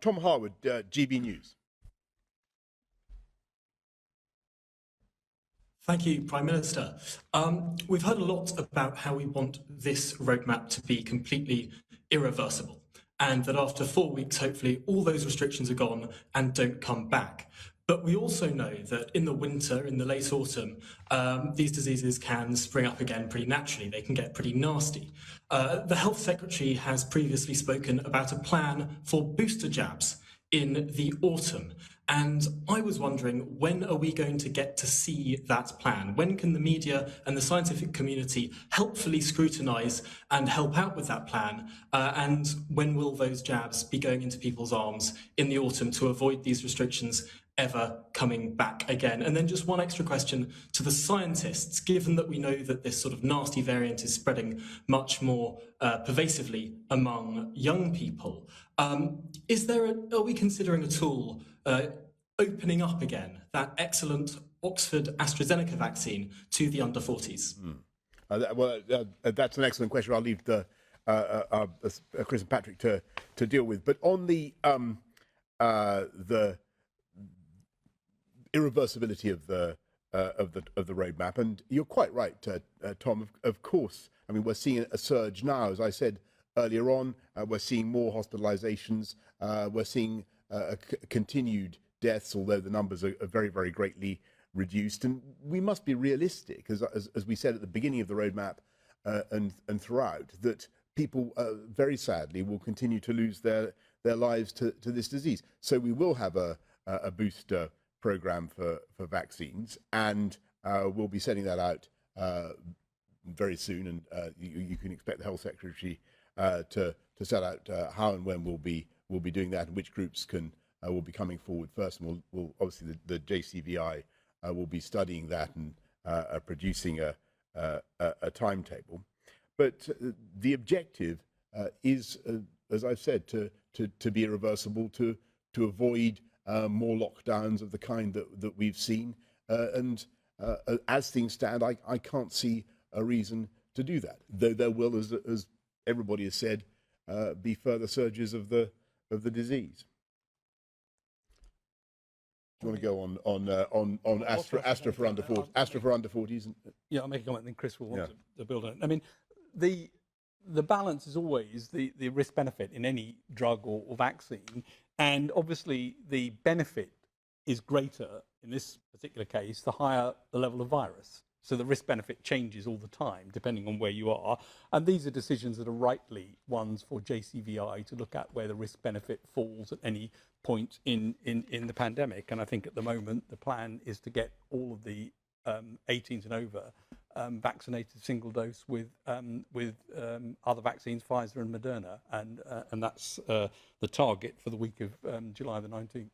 Tom Harwood, GB News. Thank you, Prime Minister. We've heard a lot about how we want this roadmap to be completely irreversible, and that after 4 weeks, hopefully, all those restrictions are gone and don't come back. But we also know that in the winter, in the late autumn, these diseases can spring up again pretty naturally. They can get pretty nasty. The Health Secretary has previously spoken about a plan for booster jabs in the autumn. And I was wondering, when are we going to get to see that plan? When can the media and the scientific community helpfully scrutinise and help out with that plan? And when will those jabs be going into people's arms in the autumn to avoid these restrictions ever coming back again? And then just one extra question to the scientists, given that we know that this sort of nasty variant is spreading much more pervasively among young people, are we considering at all opening up again that excellent Oxford AstraZeneca vaccine to the under 40s? That's an excellent question. I'll leave Chris and Patrick to deal with. But on the irreversibility of the roadmap, and you're quite right, Tom. Of course, I mean, we're seeing a surge now, as I said earlier on. We're seeing more hospitalizations. We're seeing continued deaths, although the numbers are very, very greatly reduced. And we must be realistic, as we said at the beginning of the roadmap and throughout, that people very sadly will continue to lose their lives to this disease. So we will have a booster program for vaccines, and we'll be sending that out very soon. And you can expect the Health Secretary to set out how and when we'll be doing that, and which groups will be coming forward first. And we'll obviously the JCVI will be studying that and producing a timetable. But the objective is, as I've said, to be irreversible, to avoid more lockdowns of the kind that we've seen. And as things stand, I can't see a reason to do that. Though there will, as everybody has said, be further surges of the disease. Do you want to go on Astra for under 40s? Astra for under 40s. Yeah, I'll make a comment, then Chris will want to build on it. I mean, the balance is always the risk benefit in any drug or vaccine, and obviously the benefit is greater in this particular case the higher the level of virus. So the risk benefit changes all the time depending on where you are, and these are decisions that are rightly ones for JCVI to look at, where the risk benefit falls at any point in the pandemic. And I think at the moment the plan is to get all of the 18s and over vaccinated single dose with other vaccines, Pfizer and Moderna, and that's the target for the week of July the 19th.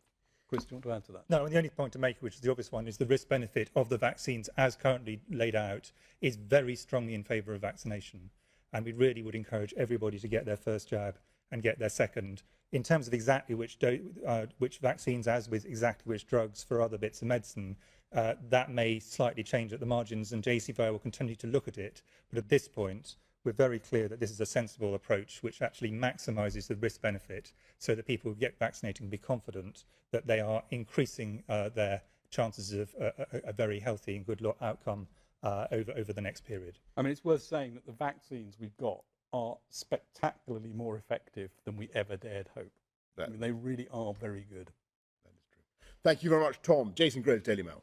Chris, do you want to add to that? No, and the only point to make, which is the obvious one, is the risk benefit of the vaccines as currently laid out is very strongly in favour of vaccination, and we really would encourage everybody to get their first jab and get their second. In terms of exactly which vaccines, as with exactly which drugs for other bits of medicine, that may slightly change at the margins, and JCVI will continue to look at it. But at this point, we're very clear that this is a sensible approach which actually maximises the risk benefit, so that people who get vaccinated can be confident that they are increasing their chances of a very healthy and good outcome over the next period. I mean, it's worth saying that the vaccines we've got are spectacularly more effective than we ever dared hope. I mean, they really are very good. That is true. Thank you very much, Tom. Jason Groves, Daily Mail.